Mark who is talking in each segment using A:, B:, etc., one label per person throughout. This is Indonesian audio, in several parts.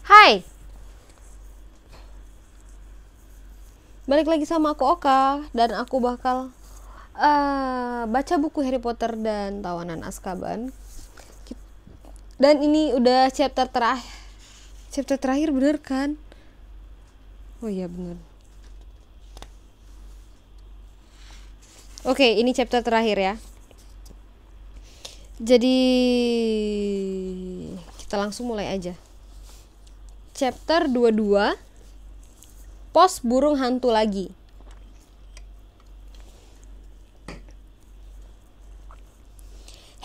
A: Hai, balik lagi sama aku Oka, dan aku bakal baca buku Harry Potter dan Tawanan Azkaban. Dan ini udah chapter terakhir bener kan? Oh iya bener. Oke, ini chapter terakhir ya. Jadi kita langsung mulai aja. Chapter 22, Pos Burung Hantu Lagi.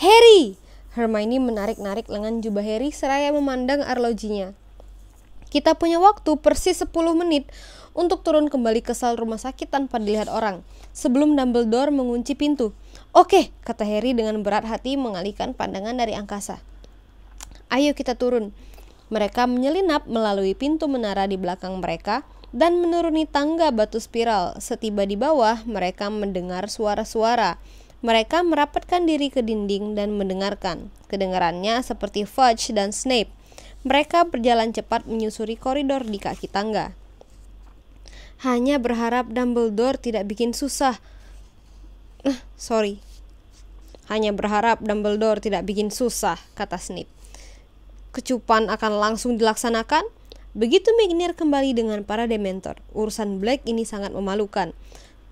A: Harry! Hermione menarik-narik lengan jubah Harry seraya memandang arlojinya. Kita punya waktu persis 10 menit untuk turun kembali ke sel rumah sakit tanpa dilihat orang, sebelum Dumbledore mengunci pintu. Oke, kata Harry dengan berat hati mengalihkan pandangan dari angkasa. Ayo kita turun. Mereka menyelinap melalui pintu menara di belakang mereka dan menuruni tangga batu spiral. Setiba di bawah, mereka mendengar suara-suara. Mereka merapatkan diri ke dinding dan mendengarkan. Kedengarannya seperti Fudge dan Snape. Mereka berjalan cepat menyusuri koridor di kaki tangga. Hanya berharap Dumbledore tidak bikin susah. Hanya berharap Dumbledore tidak bikin susah, kata Snape. Kecupan akan langsung dilaksanakan. Begitu McNair kembali dengan para Dementor. Urusan Black ini sangat memalukan.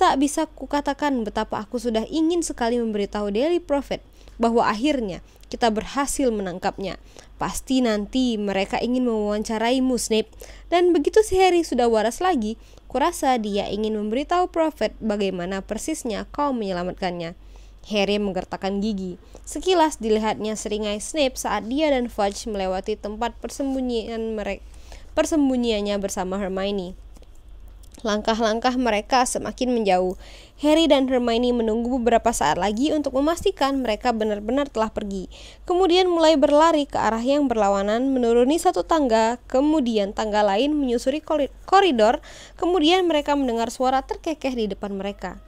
A: Tak bisa kukatakan betapa aku sudah ingin sekali memberitahu Daily Prophet bahwa akhirnya kita berhasil menangkapnya. Pasti nanti mereka ingin mewawancaraimu, Snape. Dan begitu si Harry sudah waras lagi, kurasa dia ingin memberitahu Prophet bagaimana persisnya kau menyelamatkannya. Harry menggertakkan gigi. Sekilas dilihatnya seringai Snape saat dia dan Fudge melewati tempat persembunyiannya bersama Hermione. Langkah-langkah mereka semakin menjauh. Harry dan Hermione menunggu beberapa saat lagi untuk memastikan mereka benar-benar telah pergi. Kemudian mulai berlari ke arah yang berlawanan, menuruni satu tangga, kemudian tangga lain, menyusuri koridor. Kemudian mereka mendengar suara terkekeh di depan mereka.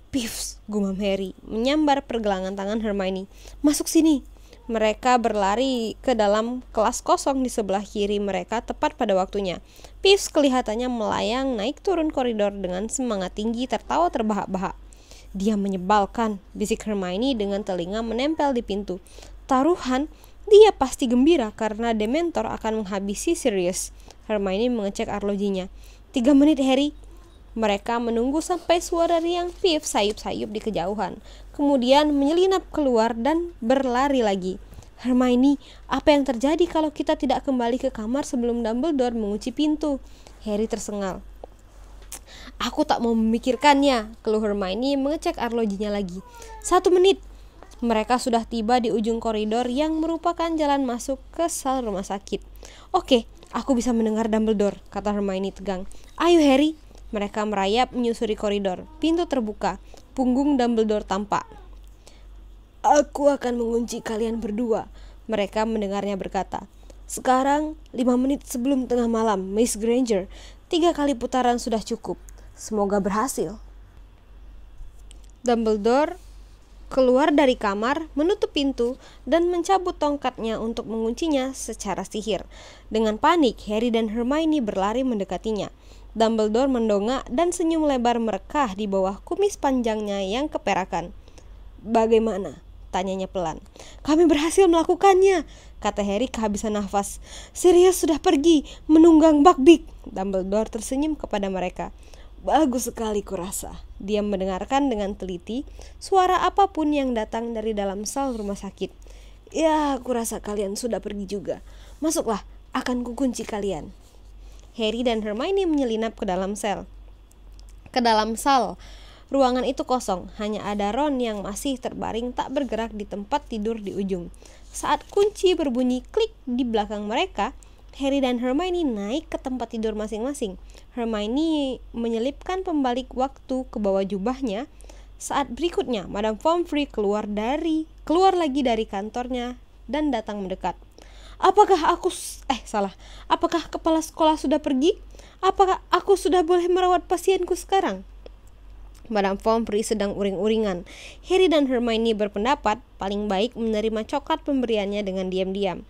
A: Piffs, gumam Harry, menyambar pergelangan tangan Hermione. Masuk sini. Mereka berlari ke dalam kelas kosong di sebelah kiri mereka tepat pada waktunya. Piffs kelihatannya melayang naik turun koridor dengan semangat tinggi, tertawa terbahak-bahak. Dia menyebalkan, bisik Hermione dengan telinga menempel di pintu. Taruhan, dia pasti gembira karena Dementor akan menghabisi Sirius. Hermione mengecek arlojinya. 3 menit, Harry. Mereka menunggu sampai suara riang Piffs sayup-sayup di kejauhan. Kemudian menyelinap keluar dan berlari lagi. Hermione, apa yang terjadi kalau kita tidak kembali ke kamar sebelum Dumbledore mengunci pintu? Harry tersengal. Aku tak mau memikirkannya, keluh Hermione mengecek arlojinya lagi. 1 menit. Mereka sudah tiba di ujung koridor yang merupakan jalan masuk ke sel rumah sakit. Oke, aku bisa mendengar Dumbledore, kata Hermione tegang. Ayo Harry. Mereka merayap menyusuri koridor. Pintu terbuka. Punggung Dumbledore tampak. Aku akan mengunci kalian berdua, mereka mendengarnya berkata. Sekarang 5 menit sebelum tengah malam, Miss Granger. 3 kali putaran sudah cukup. Semoga berhasil. Dumbledore keluar dari kamar, menutup pintu, dan mencabut tongkatnya untuk menguncinya secara sihir. Dengan panik, Harry dan Hermione berlari mendekatinya. Dumbledore mendongak dan senyum lebar merekah di bawah kumis panjangnya yang keperakan. Bagaimana? Tanyanya pelan. Kami berhasil melakukannya, kata Harry kehabisan nafas. Sirius sudah pergi, menunggang Buckbeak. Dumbledore tersenyum kepada mereka. Bagus sekali kurasa. Dia mendengarkan dengan teliti suara apapun yang datang dari dalam sel rumah sakit. Ya, kurasa kalian sudah pergi juga. Masuklah, akan kukunci kalian. Harry dan Hermione menyelinap ke dalam sel. Ruangan itu kosong, hanya ada Ron yang masih terbaring tak bergerak di tempat tidur di ujung. Saat kunci berbunyi klik di belakang mereka, Harry dan Hermione naik ke tempat tidur masing-masing. Hermione menyelipkan pembalik waktu ke bawah jubahnya. Saat berikutnya, Madame Pomfrey keluar lagi dari kantornya dan datang mendekat. Apakah kepala sekolah sudah pergi? Apakah aku sudah boleh merawat pasienku sekarang? Madame Pomfrey sedang uring-uringan. Harry dan Hermione berpendapat paling baik menerima coklat pemberiannya dengan diam-diam.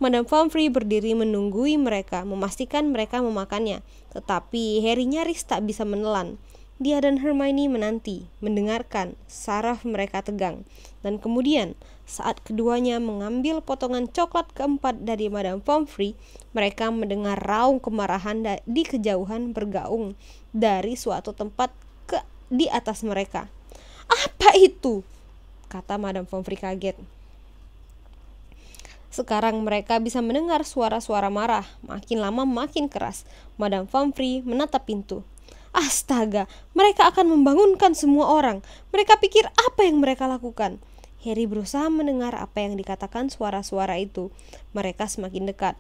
A: Madam Pomfrey berdiri menunggui mereka, memastikan mereka memakannya. Tetapi Harry nyaris tak bisa menelan. Dia dan Hermione menanti, mendengarkan, saraf mereka tegang. Dan kemudian, saat keduanya mengambil potongan coklat keempat dari Madam Pomfrey, mereka mendengar raung kemarahan di kejauhan bergaung dari suatu tempat di atas mereka. "Apa itu?" kata Madam Pomfrey kaget. Sekarang mereka bisa mendengar suara-suara marah, makin lama makin keras. Madam Pomfrey menatap pintu. Astaga, mereka akan membangunkan semua orang. Mereka pikir apa yang mereka lakukan? Harry berusaha mendengar apa yang dikatakan suara-suara itu. Mereka semakin dekat.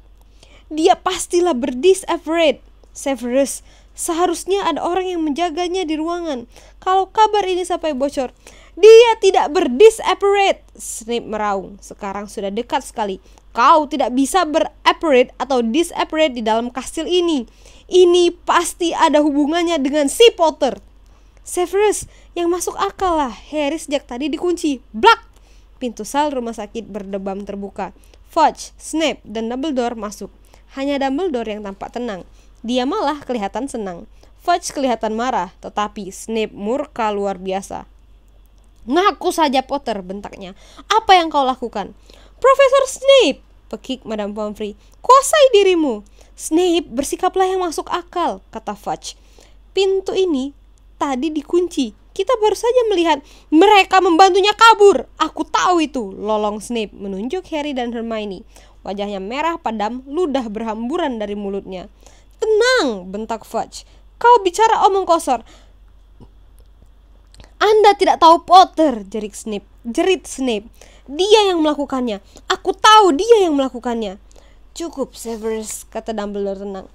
A: Dia pastilah berdisapparate, Severus. Seharusnya ada orang yang menjaganya di ruangan. Kalau kabar ini sampai bocor, dia tidak berdisapparate. Snape meraung. Sekarang sudah dekat sekali. Kau tidak bisa berapparate atau disapparate di dalam kastil ini. Ini pasti ada hubungannya dengan si Potter. Severus, yang masuk akal lah. Harry sejak tadi dikunci. Blak! Pintu sel rumah sakit berdebam terbuka. Fudge, Snape, dan Dumbledore masuk. Hanya Dumbledore yang tampak tenang. Dia malah kelihatan senang. Fudge kelihatan marah, tetapi Snape murka luar biasa. Ngaku saja Potter, bentaknya. Apa yang kau lakukan? Profesor Snape, pekik Madam Pomfrey. Kuasai dirimu. Snape, bersikaplah yang masuk akal, kata Fudge. Pintu ini tadi dikunci. Kita baru saja melihat mereka membantunya kabur. Aku tahu itu, lolong Snape menunjuk Harry dan Hermione. Wajahnya merah padam, ludah berhamburan dari mulutnya. Tenang, bentak Fudge. Kau bicara omong kosor. Anda tidak tahu Potter, jerit Snape. Dia yang melakukannya. Aku tahu dia yang melakukannya. Cukup, Severus, kata Dumbledore tenang.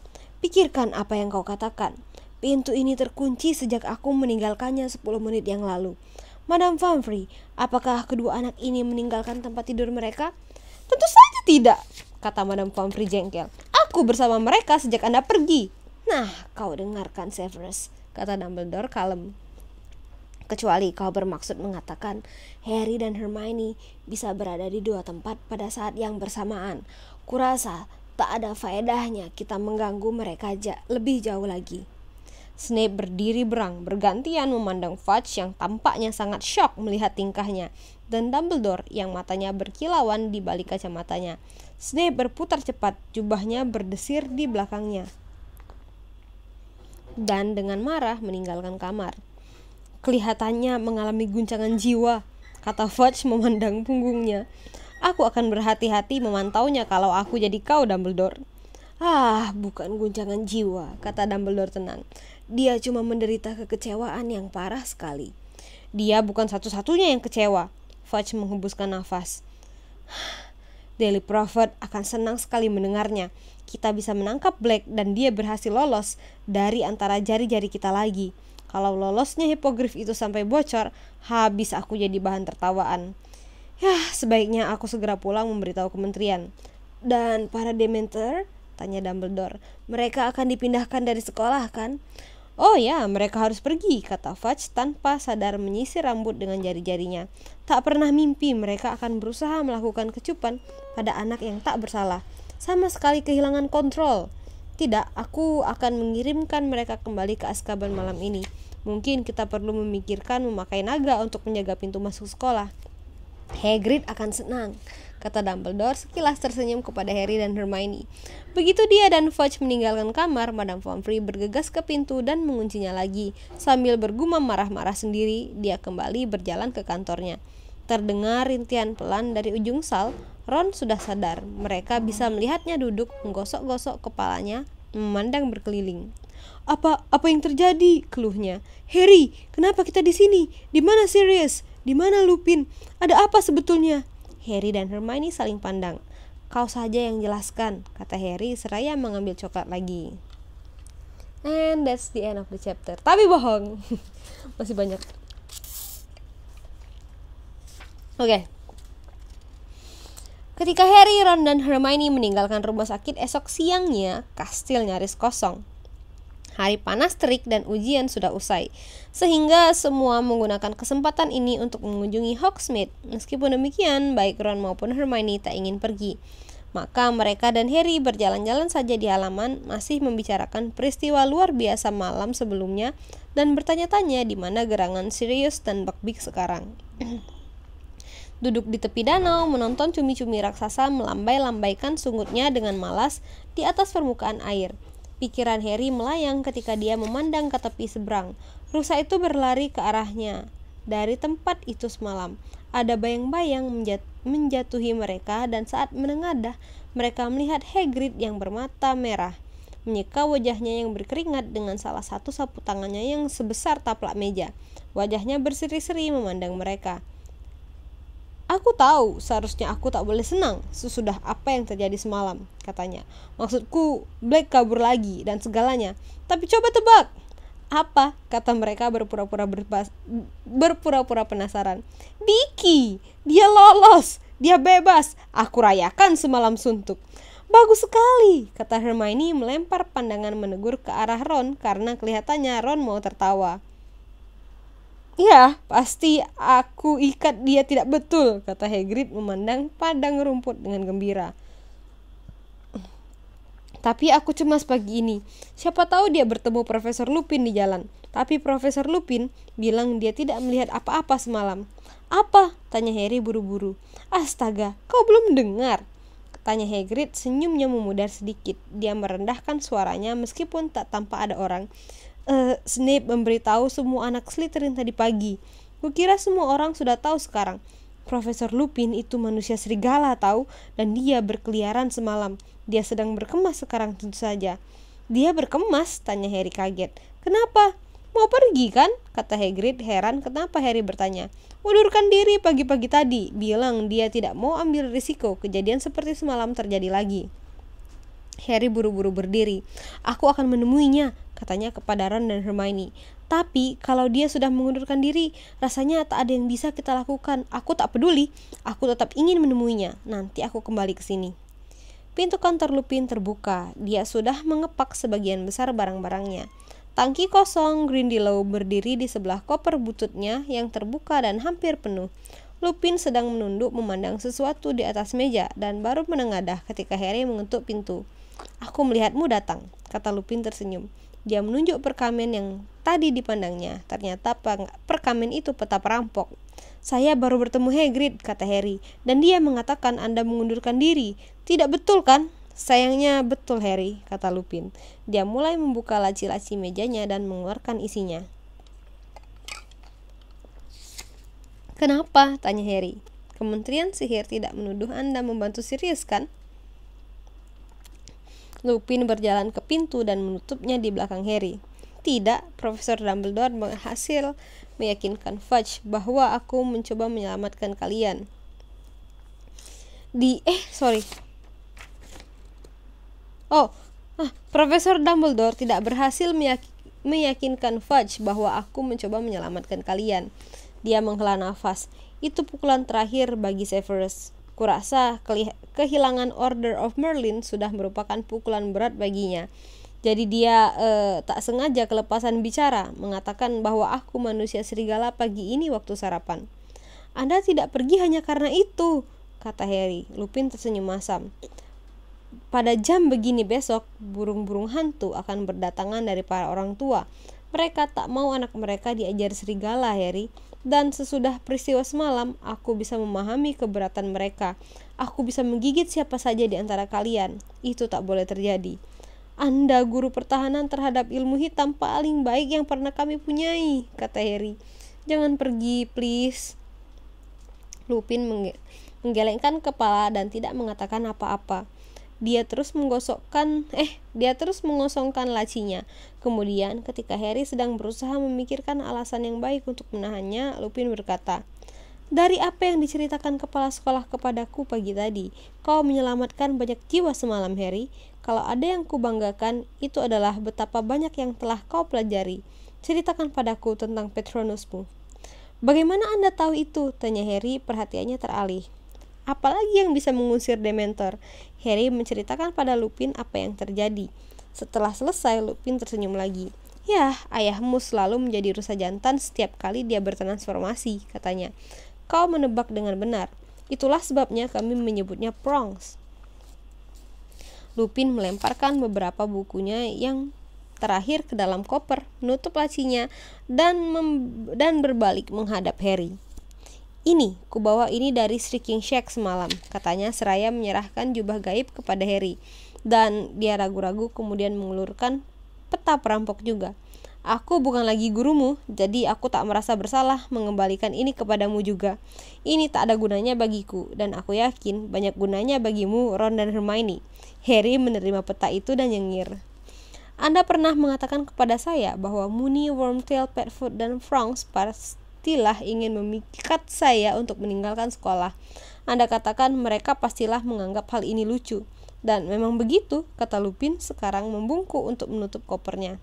A: Pikirkan apa yang kau katakan. Pintu ini terkunci sejak aku meninggalkannya 10 menit yang lalu. Madam Pomfrey, apakah kedua anak ini meninggalkan tempat tidur mereka? Tentu saja tidak, kata Madam Pomfrey jengkel. Aku bersama mereka sejak Anda pergi. Nah, kau dengarkan Severus, kata Dumbledore kalem. Kecuali kau bermaksud mengatakan Harry dan Hermione bisa berada di dua tempat pada saat yang bersamaan. Kurasa tak ada faedahnya kita mengganggu mereka lebih jauh lagi. Snape berdiri bergantian memandang Fudge yang tampaknya sangat syok melihat tingkahnya, dan Dumbledore yang matanya berkilauan di balik kacamatanya. Snape berputar cepat, jubahnya berdesir di belakangnya, dan dengan marah meninggalkan kamar. Kelihatannya mengalami guncangan jiwa, kata Fudge memandang punggungnya. Aku akan berhati-hati memantaunya kalau aku jadi kau, Dumbledore. Bukan guncangan jiwa, kata Dumbledore tenang. Dia cuma menderita kekecewaan yang parah sekali. Dia bukan satu-satunya yang kecewa. Fudge menghembuskan nafas. Daily Prophet akan senang sekali mendengarnya. Kita bisa menangkap Black dan dia berhasil lolos dari antara jari-jari kita lagi. Kalau lolosnya hipogrif itu sampai bocor, habis aku jadi bahan tertawaan. Sebaiknya aku segera pulang memberitahu kementerian. Dan para Dementor? Tanya Dumbledore. Mereka akan dipindahkan dari sekolah kan? Oh ya, mereka harus pergi, kata Fudge tanpa sadar menyisir rambut dengan jari-jarinya. Tak pernah mimpi mereka akan berusaha melakukan kecupan pada anak yang tak bersalah. Sama sekali kehilangan kontrol. Tidak, aku akan mengirimkan mereka kembali ke Azkaban malam ini. Mungkin kita perlu memikirkan memakai naga untuk menjaga pintu masuk sekolah. Hagrid akan senang, kata Dumbledore sekilas tersenyum kepada Harry dan Hermione. Begitu dia dan Fudge meninggalkan kamar, Madam Pomfrey bergegas ke pintu dan menguncinya lagi. Sambil bergumam marah-marah sendiri, dia kembali berjalan ke kantornya. Terdengar rintihan pelan dari ujung sal. Ron sudah sadar. Mereka bisa melihatnya duduk, menggosok-gosok kepalanya, memandang berkeliling. Apa yang terjadi? Keluhnya. Harry, kenapa kita di sini? Di mana Sirius? Di mana Lupin? Ada apa sebetulnya? Harry dan Hermione saling pandang. Kau saja yang jelaskan, kata Harry seraya mengambil coklat lagi. And that's the end of the chapter. Tapi bohong. Masih banyak. Oke. Ketika Harry, Ron, dan Hermione meninggalkan rumah sakit esok siangnya, kastil nyaris kosong. Hari panas terik dan ujian sudah usai, sehingga semua menggunakan kesempatan ini untuk mengunjungi Hogsmeade. Meskipun demikian, baik Ron maupun Hermione tak ingin pergi. Maka mereka dan Harry berjalan-jalan saja di halaman, masih membicarakan peristiwa luar biasa malam sebelumnya dan bertanya-tanya di mana gerangan Sirius dan Buckbeak sekarang. Duduk di tepi danau, menonton cumi-cumi raksasa melambai-lambaikan sungutnya dengan malas di atas permukaan air. Pikiran Harry melayang ketika dia memandang ke tepi seberang. Rusa itu berlari ke arahnya. Dari tempat itu semalam, ada bayang-bayang menjatuhi mereka, dan saat menengadah, mereka melihat Hagrid yang bermata merah, menyeka wajahnya yang berkeringat dengan salah satu sapu tangannya yang sebesar taplak meja. Wajahnya berseri-seri memandang mereka. Aku tahu seharusnya aku tak boleh senang sesudah apa yang terjadi semalam, katanya. Maksudku, Black kabur lagi dan segalanya. Tapi coba tebak. Apa? Kata mereka berpura-pura penasaran. Diki! Dia lolos! Dia bebas! Aku rayakan semalam suntuk. Bagus sekali, kata Hermione melempar pandangan menegur ke arah Ron karena kelihatannya Ron mau tertawa. Ya, pasti aku ikat dia tidak betul, kata Hagrid memandang padang rumput dengan gembira. Tapi aku cemas pagi ini. Siapa tahu dia bertemu Profesor Lupin di jalan. Tapi Profesor Lupin bilang dia tidak melihat apa-apa semalam. Apa? Tanya Harry buru-buru. Astaga, kau belum dengar? Tanya Hagrid, senyumnya memudar sedikit. Dia merendahkan suaranya meskipun tak tampak ada orang. Snape memberitahu semua anak Slytherin tadi pagi. Kukira semua orang sudah tahu sekarang. Profesor Lupin itu manusia serigala tahu, dan dia berkeliaran semalam. Dia sedang berkemas sekarang tentu saja. Dia berkemas? Tanya Harry kaget. Kenapa? Mau pergi kan? Kata Hagrid heran kenapa Harry bertanya. Mundurkan diri pagi-pagi tadi. Bilang dia tidak mau ambil risiko kejadian seperti semalam terjadi lagi. Harry buru-buru berdiri. Aku akan menemuinya, katanya kepada Ron dan Hermione. Tapi kalau dia sudah mengundurkan diri, rasanya tak ada yang bisa kita lakukan. Aku tak peduli. Aku tetap ingin menemuinya. Nanti aku kembali ke sini. Pintu kantor Lupin terbuka. Dia sudah mengepak sebagian besar barang-barangnya. Tangki kosong Grindylow berdiri di sebelah koper bututnya yang terbuka dan hampir penuh. Lupin sedang menunduk memandang sesuatu di atas meja dan baru menengadah ketika Harry mengetuk pintu. Aku melihatmu datang, kata Lupin tersenyum. Dia menunjuk perkamen yang tadi dipandangnya. Ternyata perkamen itu peta perampok. Saya baru bertemu Hagrid, kata Harry, dan dia mengatakan Anda mengundurkan diri. Tidak betul kan? Sayangnya betul, Harry, kata Lupin. Dia mulai membuka laci-laci mejanya dan mengeluarkan isinya. Kenapa? Tanya Harry. Kementerian Sihir tidak menuduh Anda membantu Sirius, kan? Lupin berjalan ke pintu dan menutupnya di belakang Harry. Tidak, Profesor Dumbledore berhasil meyakinkan Fudge bahwa aku mencoba menyelamatkan kalian. Profesor Dumbledore tidak berhasil meyakinkan Fudge bahwa aku mencoba menyelamatkan kalian. Dia menghela nafas. Itu pukulan terakhir bagi Severus. Kurasa kehilangan Order of Merlin sudah merupakan pukulan berat baginya. Jadi dia tak sengaja kelepasan bicara, mengatakan bahwa aku manusia serigala pagi ini waktu sarapan. Anda tidak pergi hanya karena itu, kata Harry. Lupin tersenyum masam. Pada jam begini besok, burung-burung hantu akan berdatangan dari para orang tua. Mereka tak mau anak mereka diajar serigala, Harry. Dan sesudah peristiwa semalam, aku bisa memahami keberatan mereka. Aku bisa menggigit siapa saja di antara kalian. Itu tak boleh terjadi. Anda guru pertahanan terhadap ilmu hitam paling baik yang pernah kami punyai, kata Harry. Jangan pergi, please. Lupin menggelengkan kepala dan tidak mengatakan apa-apa. Dia terus mengosongkan lacinya. Kemudian ketika Harry sedang berusaha memikirkan alasan yang baik untuk menahannya, Lupin berkata, dari apa yang diceritakan kepala sekolah kepadaku pagi tadi, kau menyelamatkan banyak jiwa semalam, Harry. Kalau ada yang kubanggakan, itu adalah betapa banyak yang telah kau pelajari. Ceritakan padaku tentang Patronusmu. Bagaimana Anda tahu itu? Tanya Harry, perhatiannya teralih. Apalagi yang bisa mengusir Dementor? Harry menceritakan pada Lupin apa yang terjadi. Setelah selesai, Lupin tersenyum lagi. Ya, ayahmu selalu menjadi rusa jantan setiap kali dia bertransformasi, katanya. Kau menebak dengan benar. Itulah sebabnya kami menyebutnya Prongs. Lupin melemparkan beberapa bukunya yang terakhir ke dalam koper, menutup lacinya, dan berbalik menghadap Harry. "Ini, kubawa ini dari Shrieking Shack semalam," katanya seraya menyerahkan jubah gaib kepada Harry. Dan dia ragu-ragu kemudian mengulurkan peta perampok juga. "Aku bukan lagi gurumu, jadi aku tak merasa bersalah mengembalikan ini kepadamu juga. Ini tak ada gunanya bagiku, dan aku yakin banyak gunanya bagimu, Ron dan Hermione." Harry menerima peta itu dan nyengir. "Anda pernah mengatakan kepada saya bahwa Moony, Wormtail, Padfoot, dan Frongs pastilah ingin memikat saya untuk meninggalkan sekolah. Anda katakan mereka pastilah menganggap hal ini lucu. Dan memang begitu," kata Lupin sekarang membungkuk untuk menutup kopernya.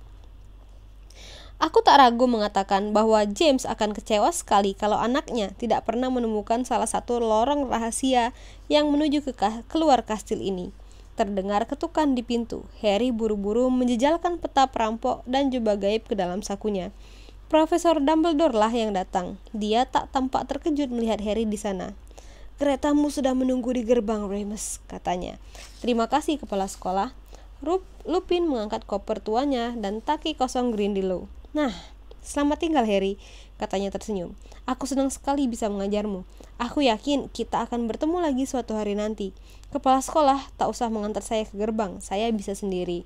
A: "Aku tak ragu mengatakan bahwa James akan kecewa sekali kalau anaknya tidak pernah menemukan salah satu lorong rahasia yang menuju ke keluar kastil ini." Terdengar ketukan di pintu. Harry buru-buru menjejalkan peta perampok dan jubah gaib ke dalam sakunya. Profesor Dumbledore lah yang datang. Dia tak tampak terkejut melihat Harry di sana. "Keretamu sudah menunggu di gerbang, Remus," katanya. "Terima kasih, kepala sekolah." Lupin mengangkat koper tuanya dan taki kosong Grindylow. "Nah, selamat tinggal, Harry," katanya tersenyum. "Aku senang sekali bisa mengajarmu. Aku yakin kita akan bertemu lagi suatu hari nanti. Kepala sekolah tak usah mengantar saya ke gerbang, saya bisa sendiri."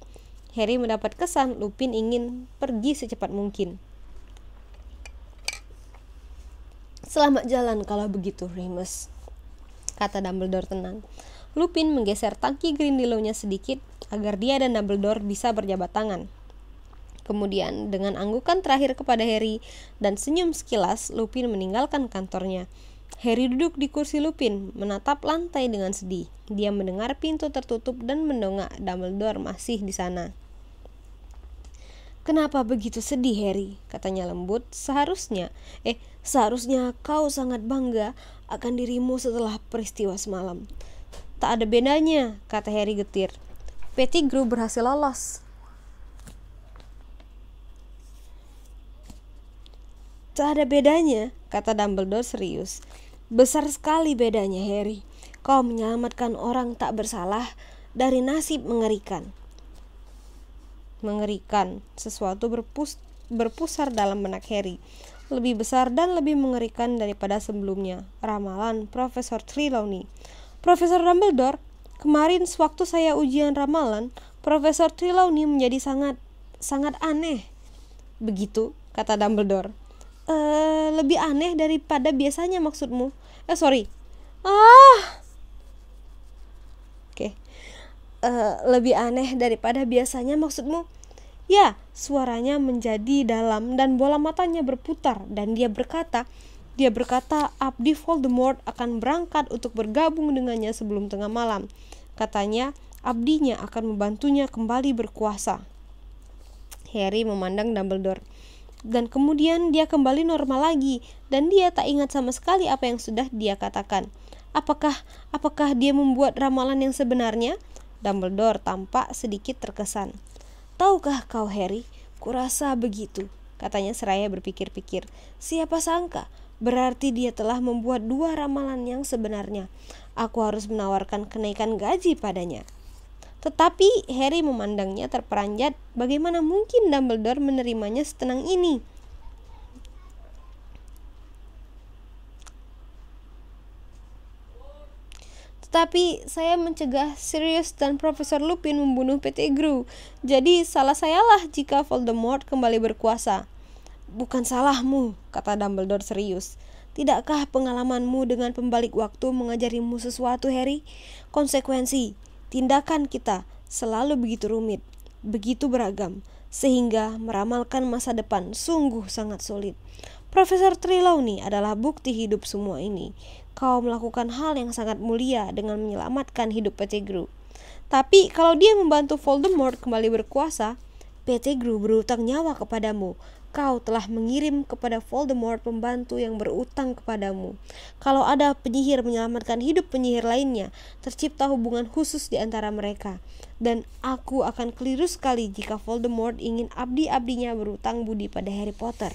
A: Harry mendapat kesan Lupin ingin pergi secepat mungkin. "Selamat jalan kalau begitu, Remus," kata Dumbledore tenang. Lupin menggeser tangki Grindylow-nya sedikit agar dia dan Dumbledore bisa berjabat tangan. Kemudian dengan anggukan terakhir kepada Harry dan senyum sekilas, Lupin meninggalkan kantornya. Harry duduk di kursi Lupin, menatap lantai dengan sedih. Dia mendengar pintu tertutup dan mendongak. Dumbledore masih di sana. "Kenapa begitu sedih, Harry?" katanya lembut. Seharusnya kau sangat bangga akan dirimu setelah peristiwa semalam." "Tak ada bedanya," kata Harry getir. "Pettigrew berhasil lolos." "Tak ada bedanya," kata Dumbledore serius. "Besar sekali bedanya, Harry. Kau menyelamatkan orang tak bersalah dari nasib mengerikan." Mengerikan, sesuatu berpusar dalam benak Harry. Lebih besar dan lebih mengerikan daripada sebelumnya. Ramalan Profesor Trelawney. "Profesor Dumbledore, kemarin sewaktu saya ujian ramalan, Profesor Trelawney menjadi sangat aneh." "Begitu?" kata Dumbledore. Lebih aneh daripada biasanya maksudmu?" Lebih aneh daripada biasanya maksudmu?" "Ya," suaranya menjadi dalam dan bola matanya berputar, dan dia berkata, Abdi Voldemort akan berangkat untuk bergabung dengannya sebelum tengah malam. Katanya, abdinya akan membantunya kembali berkuasa. Harry memandang Dumbledore. Dan kemudian dia kembali normal lagi, dan dia tak ingat sama sekali apa yang sudah dia katakan. Apakah dia membuat ramalan yang sebenarnya? Dumbledore tampak sedikit terkesan. "Tahukah kau, Harry, kurasa begitu," katanya seraya berpikir-pikir. "Siapa sangka, berarti dia telah membuat 2 ramalan yang sebenarnya. Aku harus menawarkan kenaikan gaji padanya." Tetapi Harry memandangnya terperanjat. Bagaimana mungkin Dumbledore menerimanya setenang ini? "Tetapi saya mencegah Sirius dan Profesor Lupin membunuh Pettigrew. Jadi salah sayalah jika Voldemort kembali berkuasa." "Bukan salahmu," kata Dumbledore serius. "Tidakkah pengalamanmu dengan pembalik waktu mengajarimu sesuatu, Harry? Konsekuensi tindakan kita selalu begitu rumit, begitu beragam, sehingga meramalkan masa depan sungguh sangat sulit. Profesor Trelawney adalah bukti hidup semua ini. Kau melakukan hal yang sangat mulia dengan menyelamatkan hidup Pettigrew. Tapi kalau dia membantu Voldemort kembali berkuasa, Pettigrew berutang nyawa kepadamu. Kau telah mengirim kepada Voldemort pembantu yang berutang kepadamu. Kalau ada penyihir menyelamatkan hidup penyihir lainnya, tercipta hubungan khusus di antara mereka. Dan aku akan keliru sekali jika Voldemort ingin abdi-abdinya berutang budi pada Harry Potter."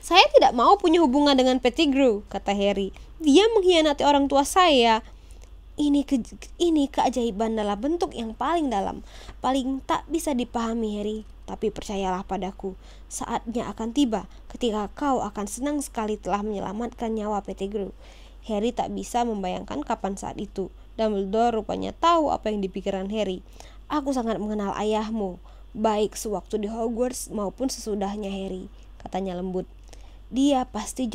A: "Saya tidak mau punya hubungan dengan Pettigrew," kata Harry. "Dia mengkhianati orang tua saya." Ini keajaiban dalam bentuk yang paling dalam, paling tak bisa dipahami, Harry. Tapi percayalah padaku, saatnya akan tiba ketika kau akan senang sekali telah menyelamatkan nyawa Pettigrew. Harry tak bisa membayangkan kapan saat itu. Dumbledore rupanya tahu apa yang dipikirkan Harry. Aku sangat mengenal ayahmu, baik sewaktu di Hogwarts maupun sesudahnya, Harry, katanya lembut. Dia pasti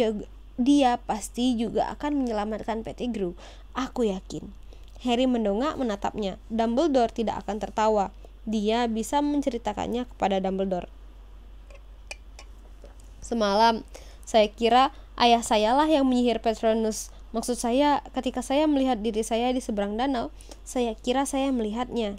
A: juga akan menyelamatkan Pettigrew. Aku yakin. Harry mendongak menatapnya. Dumbledore tidak akan tertawa. Dia bisa menceritakannya kepada Dumbledore. Semalam, saya kira ayah sayalah yang menyihir Patronus. Maksud saya, ketika saya melihat diri saya di seberang danau, saya kira saya melihatnya.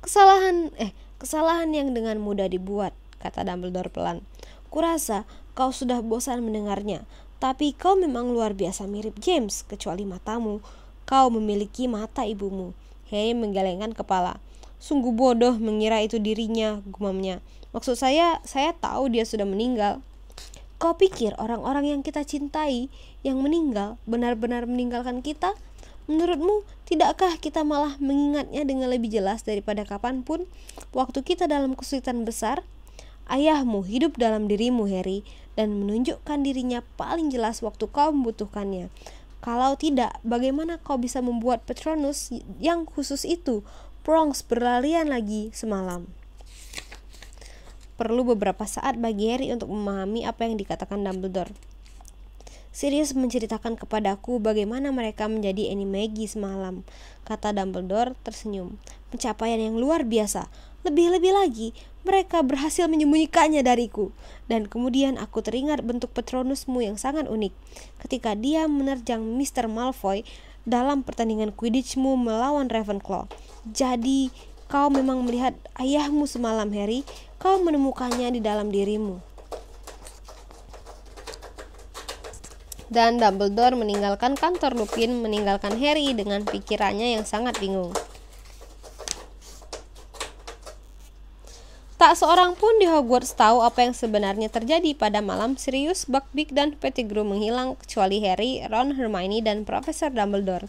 A: Kesalahan yang dengan mudah dibuat, kata Dumbledore pelan. Kurasa kau sudah bosan mendengarnya, tapi kau memang luar biasa mirip James, kecuali matamu. Kau memiliki mata ibumu. Harry menggelengkan kepala. Sungguh bodoh mengira itu dirinya, gumamnya. Maksud saya tahu dia sudah meninggal. Kau pikir orang-orang yang kita cintai, yang meninggal, benar-benar meninggalkan kita? Menurutmu, tidakkah kita malah mengingatnya dengan lebih jelas daripada kapanpun, waktu kita dalam kesulitan besar? Ayahmu hidup dalam dirimu, Harry, dan menunjukkan dirinya paling jelas waktu kau membutuhkannya. Kalau tidak, bagaimana kau bisa membuat Patronus yang khusus itu, Prongs, berlarian lagi semalam? Perlu beberapa saat bagi Harry untuk memahami apa yang dikatakan Dumbledore. Sirius menceritakan kepadaku bagaimana mereka menjadi animagi semalam, kata Dumbledore tersenyum. Pencapaian yang luar biasa. Lebih-lebih lagi, mereka berhasil menyembunyikannya dariku. Dan kemudian aku teringat bentuk Patronusmu yang sangat unik. Ketika dia menerjang Mr. Malfoy dalam pertandingan Quidditchmu melawan Ravenclaw. Jadi, kau memang melihat ayahmu semalam, Harry. Kau menemukannya di dalam dirimu. Dan Dumbledore meninggalkan kantor Lupin, meninggalkan Harry dengan pikirannya yang sangat bingung. Tak seorang pun di Hogwarts tahu apa yang sebenarnya terjadi pada malam Sirius, Buckbeak, dan Pettigrew menghilang kecuali Harry, Ron, Hermione, dan Profesor Dumbledore.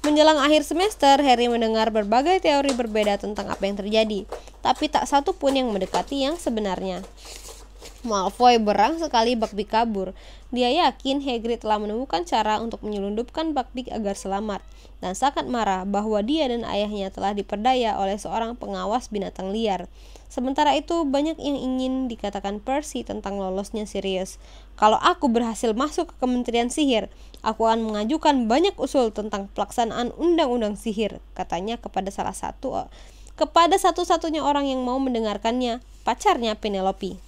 A: Menjelang akhir semester, Harry mendengar berbagai teori berbeda tentang apa yang terjadi, tapi tak satu pun yang mendekati yang sebenarnya. Malfoy berang sekali Buckbeak kabur. Dia yakin Hagrid telah menemukan cara untuk menyelundupkan Buckbeak agar selamat, dan sangat marah bahwa dia dan ayahnya telah diperdaya oleh seorang pengawas binatang liar. Sementara itu, banyak yang ingin dikatakan Percy tentang lolosnya Sirius. Kalau aku berhasil masuk ke Kementerian Sihir, aku akan mengajukan banyak usul tentang pelaksanaan undang-undang sihir, katanya kepada satu-satunya orang yang mau mendengarkannya, pacarnya Penelope.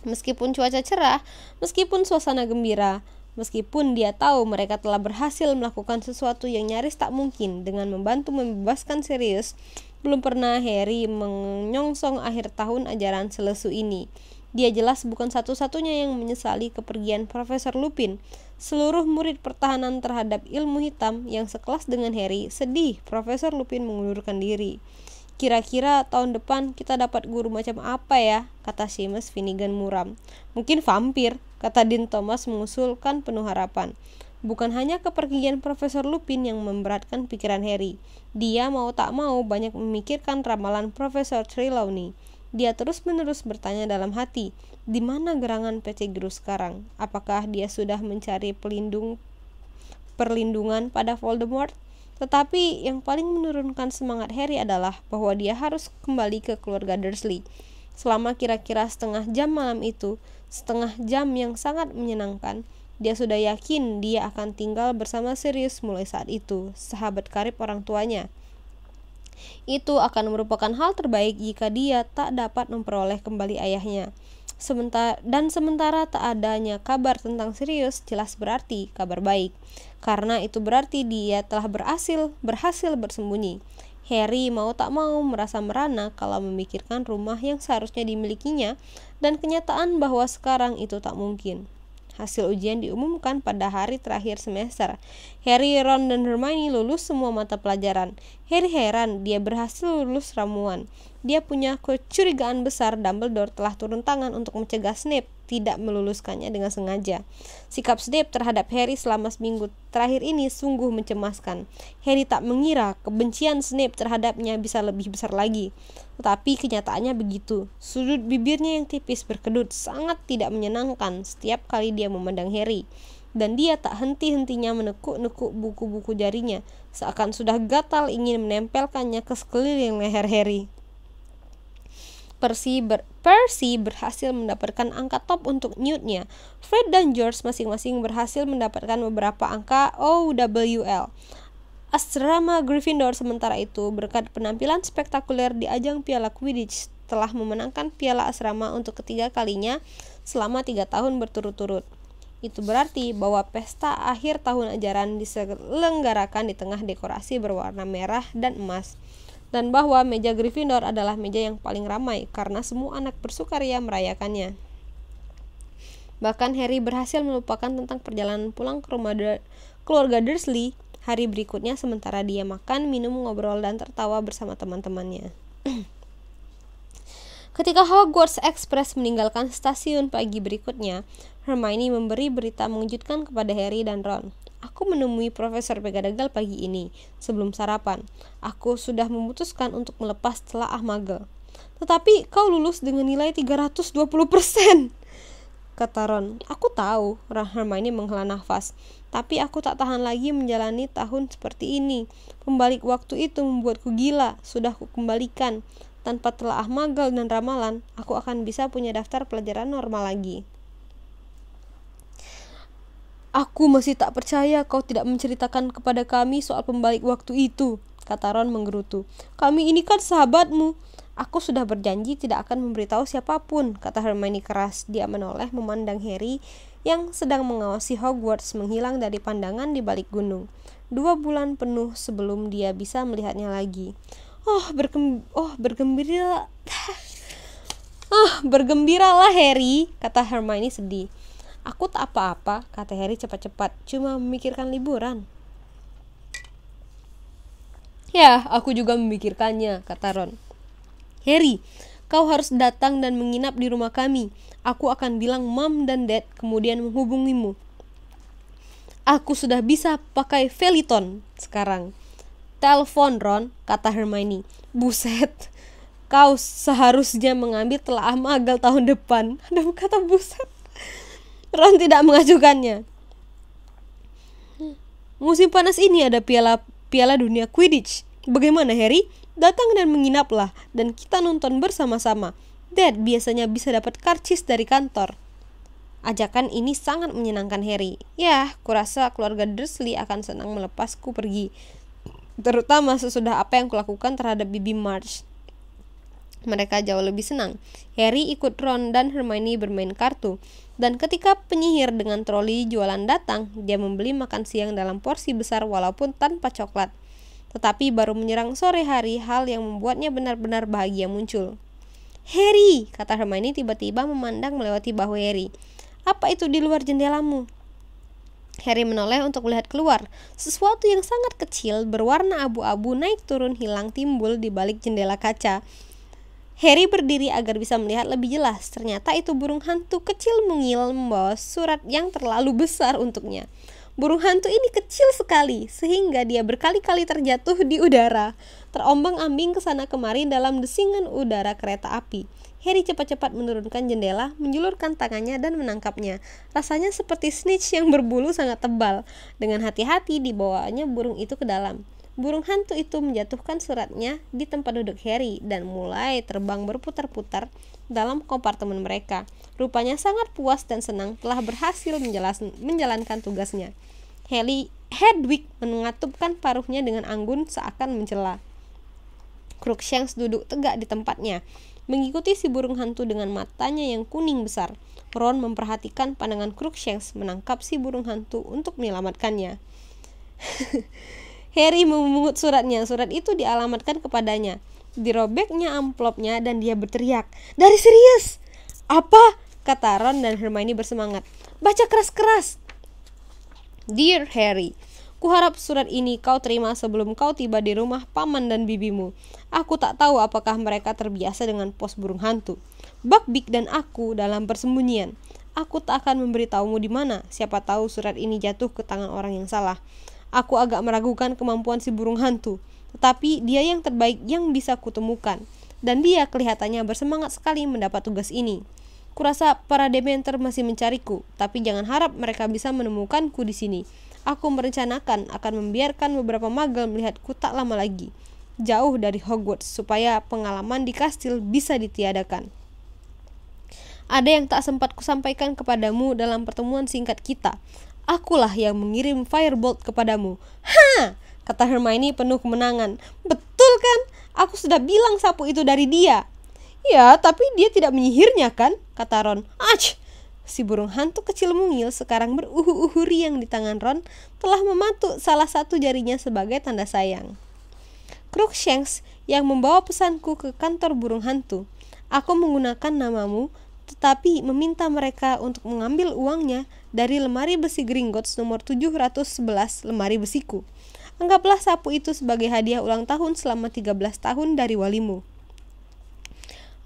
A: Meskipun cuaca cerah, meskipun suasana gembira, meskipun dia tahu mereka telah berhasil melakukan sesuatu yang nyaris tak mungkin dengan membantu membebaskan Sirius, belum pernah Harry menyongsong akhir tahun ajaran selesu ini. Dia jelas bukan satu-satunya yang menyesali kepergian Profesor Lupin. Seluruh murid pertahanan terhadap ilmu hitam yang sekelas dengan Harry sedih Profesor Lupin mengundurkan diri. Kira-kira tahun depan kita dapat guru macam apa ya? Kata Seamus Finnegan muram. Mungkin vampir, kata Dean Thomas mengusulkan penuh harapan. Bukan hanya kepergian Profesor Lupin yang memberatkan pikiran Harry. Dia mau tak mau banyak memikirkan ramalan Profesor Trelawney. Dia terus-menerus bertanya dalam hati, di mana gerangan Pettigrew sekarang? Apakah dia sudah mencari perlindungan pada Voldemort? Tetapi yang paling menurunkan semangat Harry adalah bahwa dia harus kembali ke keluarga Dursley. Selama kira-kira setengah jam malam itu, setengah jam yang sangat menyenangkan, dia sudah yakin dia akan tinggal bersama Sirius mulai saat itu, sahabat karib orang tuanya. Itu akan merupakan hal terbaik jika dia tak dapat memperoleh kembali ayahnya. Sementara tak adanya kabar tentang Sirius jelas berarti kabar baik, karena itu berarti dia telah berhasil bersembunyi. Harry mau tak mau merasa merana kalau memikirkan rumah yang seharusnya dimilikinya dan kenyataan bahwa sekarang itu tak mungkin. Hasil ujian diumumkan pada hari terakhir semester. Harry, Ron, dan Hermione lulus semua mata pelajaran. Harry heran dia berhasil lulus ramuan. Dia punya kecurigaan besar Dumbledore telah turun tangan untuk mencegah Snape tidak meluluskannya dengan sengaja. Sikap Snape terhadap Harry selama seminggu terakhir ini sungguh mencemaskan. Harry tak mengira kebencian Snape terhadapnya bisa lebih besar lagi. Tetapi kenyataannya begitu. Sudut bibirnya yang tipis berkedut sangat tidak menyenangkan setiap kali dia memandang Harry. Dan dia tak henti-hentinya menekuk-nekuk buku-buku jarinya, seakan sudah gatal ingin menempelkannya ke sekeliling leher Harry. Percy berhasil mendapatkan angka top untuk Newt-nya. Fred dan George masing-masing berhasil mendapatkan beberapa angka OWL. Asrama Gryffindor sementara itu berkat penampilan spektakuler di ajang Piala Quidditch telah memenangkan Piala Asrama untuk ketiga kalinya selama 3 tahun berturut-turut. Itu berarti bahwa pesta akhir tahun ajaran diselenggarakan di tengah dekorasi berwarna merah dan emas. Dan bahwa meja Gryffindor adalah meja yang paling ramai karena semua anak bersukaria merayakannya. Bahkan Harry berhasil melupakan tentang perjalanan pulang ke rumah keluarga Dursley hari berikutnya sementara dia makan, minum, ngobrol, dan tertawa bersama teman-temannya. Ketika Hogwarts Express meninggalkan stasiun pagi berikutnya, Hermione memberi berita mengejutkan kepada Harry dan Ron. Aku menemui Profesor McGonagall pagi ini, sebelum sarapan. Aku sudah memutuskan untuk melepas telaah Muggle. Tetapi kau lulus dengan nilai 320%, kata Ron. Aku tahu, Hermione menghela nafas. Tapi aku tak tahan lagi menjalani tahun seperti ini. Pembalik waktu itu membuatku gila, sudah kukembalikan. Tanpa telaah Muggle dan ramalan, aku akan bisa punya daftar pelajaran normal lagi. Aku masih tak percaya kau tidak menceritakan kepada kami soal pembalik waktu itu, kata Ron menggerutu. Kami ini kan sahabatmu. Aku sudah berjanji tidak akan memberitahu siapapun, kata Hermione keras. Dia menoleh memandang Harry yang sedang mengawasi Hogwarts menghilang dari pandangan di balik gunung. 2 bulan penuh sebelum dia bisa melihatnya lagi. Bergembiralah Harry, kata Hermione sedih. Aku tak apa-apa, kata Harry cepat-cepat, cuma memikirkan liburan. Ya, aku juga memikirkannya, kata Ron. Harry, kau harus datang dan menginap di rumah kami. Aku akan bilang Mom dan Dad kemudian menghubungimu. Aku sudah bisa pakai Feliton sekarang. Telepon Ron, kata Hermione. Buset, kau seharusnya mengambil telaah Muggle tahun depan. Ada kata buset. Ron tidak mengajukannya. Musim panas ini ada piala dunia Quidditch. Bagaimana Harry? Datang dan menginaplah dan kita nonton bersama-sama. Dad biasanya bisa dapat karcis dari kantor. Ajakan ini sangat menyenangkan Harry. Ya, kurasa keluarga Dursley akan senang melepasku pergi. Terutama sesudah apa yang kulakukan terhadap Bibi March. Mereka jauh lebih senang. Harry ikut Ron dan Hermione bermain kartu. Dan ketika penyihir dengan troli jualan datang, dia membeli makan siang dalam porsi besar walaupun tanpa coklat. Tetapi baru menyerang sore hari, hal yang membuatnya benar-benar bahagia muncul. Harry, kata Hermione tiba-tiba memandang melewati bahu Harry. Apa itu di luar jendelamu? Harry menoleh untuk melihat keluar. Sesuatu yang sangat kecil berwarna abu-abu naik turun hilang timbul di balik jendela kaca. Harry berdiri agar bisa melihat lebih jelas. Ternyata itu burung hantu kecil mungil membawa surat yang terlalu besar untuknya. Burung hantu ini kecil sekali sehingga dia berkali-kali terjatuh di udara, terombang-ambing ke sana kemari dalam desingan udara kereta api. Harry cepat-cepat menurunkan jendela, menjulurkan tangannya dan menangkapnya. Rasanya seperti snitch yang berbulu sangat tebal. Dengan hati-hati dibawanya burung itu ke dalam. Burung hantu itu menjatuhkan suratnya di tempat duduk Harry dan mulai terbang berputar-putar dalam kompartemen mereka. Rupanya sangat puas dan senang telah berhasil menjalankan tugasnya. Hedwig mengatupkan paruhnya dengan anggun seakan mencela. Crookshanks duduk tegak di tempatnya, mengikuti si burung hantu dengan matanya yang kuning besar. Ron memperhatikan pandangan Crookshanks menangkap si burung hantu untuk menyelamatkannya. Harry memungut suratnya. Surat itu dialamatkan kepadanya. Dirobeknya amplopnya dan dia berteriak, "Dari Sirius!" "Apa?" kata Ron dan Hermione bersemangat. "Baca keras-keras." Dear Harry, Kuharap surat ini kau terima sebelum kau tiba di rumah paman dan bibimu. Aku tak tahu apakah mereka terbiasa dengan pos burung hantu. Buckbeak dan aku dalam persembunyian. Aku tak akan memberitahumu di mana. Siapa tahu surat ini jatuh ke tangan orang yang salah. Aku agak meragukan kemampuan si burung hantu, tetapi dia yang terbaik yang bisa kutemukan. Dan dia kelihatannya bersemangat sekali mendapat tugas ini. Kurasa para Dementor masih mencariku, tapi jangan harap mereka bisa menemukanku di sini. Aku merencanakan akan membiarkan beberapa magel melihatku tak lama lagi, jauh dari Hogwarts, supaya pengalaman di kastil bisa ditiadakan. Ada yang tak sempat kusampaikan kepadamu dalam pertemuan singkat kita. Akulah yang mengirim Firebolt kepadamu. Ha! Kata Hermione penuh kemenangan. Betul kan? Aku sudah bilang sapu itu dari dia. Ya, tapi dia tidak menyihirnya kan? Kata Ron. Ach! Si burung hantu kecil mungil sekarang beruhu-uhu riang di tangan Ron telah mematuk salah satu jarinya sebagai tanda sayang. Crookshanks yang membawa pesanku ke kantor burung hantu. Aku menggunakan namamu, tetapi meminta mereka untuk mengambil uangnya dari lemari besi Gringotts nomor 711 lemari besiku. Anggaplah sapu itu sebagai hadiah ulang tahun selama 13 tahun dari walimu.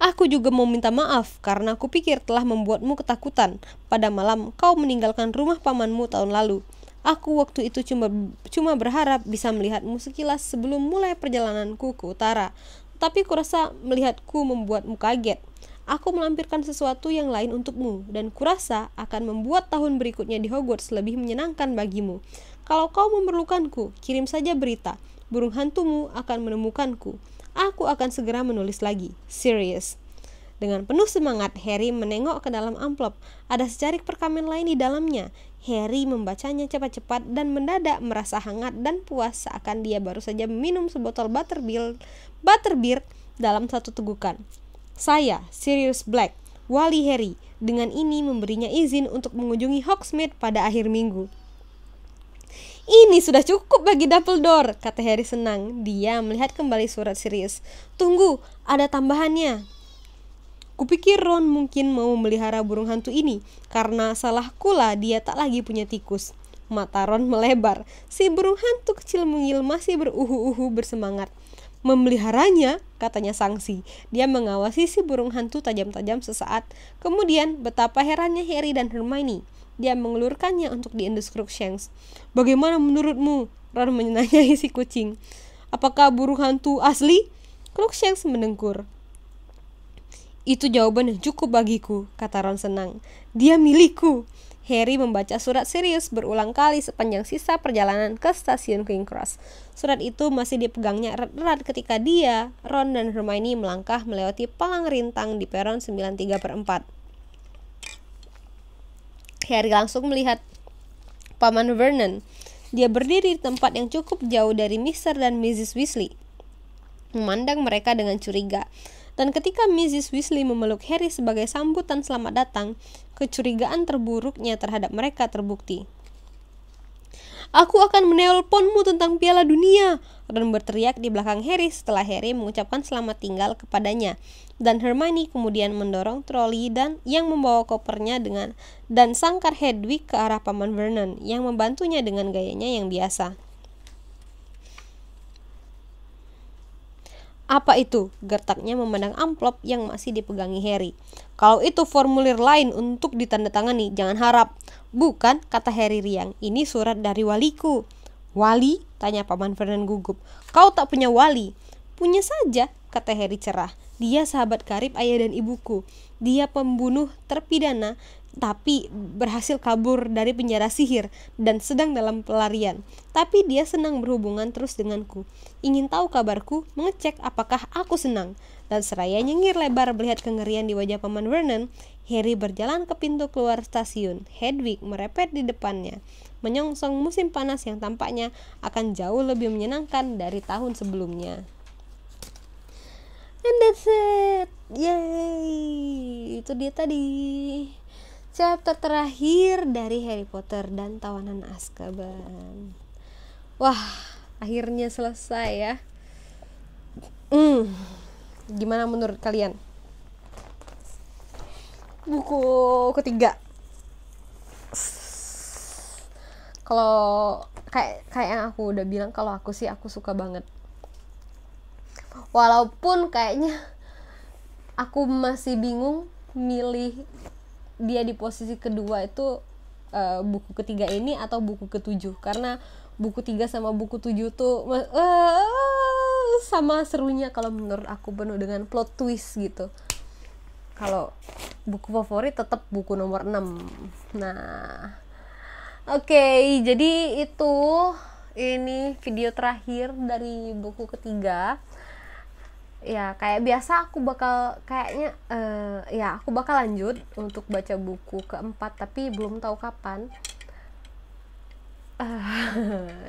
A: Aku juga mau minta maaf karena aku pikir telah membuatmu ketakutan pada malam kau meninggalkan rumah pamanmu tahun lalu. Aku waktu itu cuma berharap bisa melihatmu sekilas sebelum mulai perjalananku ke utara. Tapi kurasa melihatku membuatmu kaget. Aku melampirkan sesuatu yang lain untukmu dan kurasa akan membuat tahun berikutnya di Hogwarts lebih menyenangkan bagimu. Kalau kau memerlukanku, kirim saja berita. Burung hantumu akan menemukanku. Aku akan segera menulis lagi. Sirius. Dengan penuh semangat, Harry menengok ke dalam amplop. Ada secarik perkamen lain di dalamnya. Harry membacanya cepat-cepat dan mendadak merasa hangat dan puas seakan dia baru saja meminum sebotol butterbeer dalam satu tegukan. Saya, Sirius Black, wali Harry, dengan ini memberinya izin untuk mengunjungi Hogsmeade pada akhir minggu. Ini sudah cukup bagi Dumbledore, kata Harry senang. Dia melihat kembali surat Sirius. Tunggu, ada tambahannya. Kupikir Ron mungkin mau melihara burung hantu ini, karena salahkulah dia tak lagi punya tikus. Mata Ron melebar. Si burung hantu kecil mungil masih beruhu-uhu bersemangat. Memeliharanya, katanya sangsi. Dia mengawasi si burung hantu tajam-tajam sesaat. Kemudian betapa herannya Harry dan Hermione. Dia mengelurkannya untuk diendus Crookshanks. Bagaimana menurutmu? Ron menanyai si kucing. Apakah burung hantu asli? Crookshanks mendengkur. Itu jawaban yang cukup bagiku, kata Ron senang. Dia milikku. Harry membaca surat Sirius berulang kali sepanjang sisa perjalanan ke stasiun King's Cross. Surat itu masih dipegangnya erat-erat ketika dia, Ron dan Hermione melangkah melewati palang rintang di peron 93/4. Harry langsung melihat Paman Vernon. Dia berdiri di tempat yang cukup jauh dari Mr. dan Mrs. Weasley, memandang mereka dengan curiga. Dan ketika Mrs. Weasley memeluk Harry sebagai sambutan selamat datang, kecurigaan terburuknya terhadap mereka terbukti. Aku akan menelponmu tentang Piala Dunia, Ron berteriak di belakang Harry setelah Harry mengucapkan selamat tinggal kepadanya. Dan Hermione kemudian mendorong troli yang membawa kopernya dan sangkar Hedwig ke arah Paman Vernon yang membantunya dengan gayanya yang biasa. Apa itu? Gertaknya memandang amplop yang masih dipegangi Harry. Kalau itu formulir lain untuk ditandatangani, jangan harap. Bukan, kata Harry riang. Ini surat dari waliku. Wali? Tanya Paman Vernon gugup. Kau tak punya wali? Punya saja, kata Harry cerah. Dia sahabat karib ayah dan ibuku. Dia pembunuh terpidana, tapi berhasil kabur dari penjara sihir dan sedang dalam pelarian. Tapi dia senang berhubungan terus denganku. Ingin tahu kabarku, mengecek apakah aku senang. Dan seraya nyengir lebar melihat kengerian di wajah Paman Vernon, Harry berjalan ke pintu keluar stasiun. Hedwig merepet di depannya, menyongsong musim panas yang tampaknya akan jauh lebih menyenangkan dari tahun sebelumnya. And that's it. Yay. Itu dia tadi chapter terakhir dari Harry Potter dan Tawanan Azkaban. Wah, akhirnya selesai ya. Gimana menurut kalian? Buku ketiga. Kalau kayak yang aku udah bilang, kalau aku suka banget. Walaupun kayaknya aku masih bingung milih dia di posisi kedua itu buku ketiga ini atau buku ketujuh, karena buku 3 sama buku 7 tuh sama serunya kalau menurut aku, penuh dengan plot twist gitu. Kalau buku favorit tetap buku nomor 6. Nah, oke, jadi ini video terakhir dari buku ketiga. Ya kayak biasa aku bakal aku bakal lanjut untuk baca buku keempat, tapi belum tahu kapan.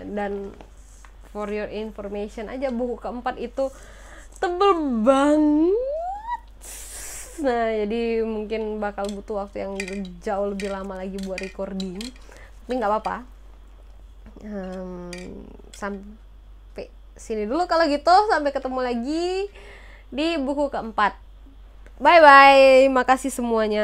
A: Dan for your information aja, buku keempat itu tebel banget. Nah, jadi mungkin bakal butuh waktu yang jauh lebih lama lagi buat recording, tapi nggak apa-apa. Sampai sini dulu kalau gitu, sampai ketemu lagi di buku keempat. Bye bye, makasih semuanya.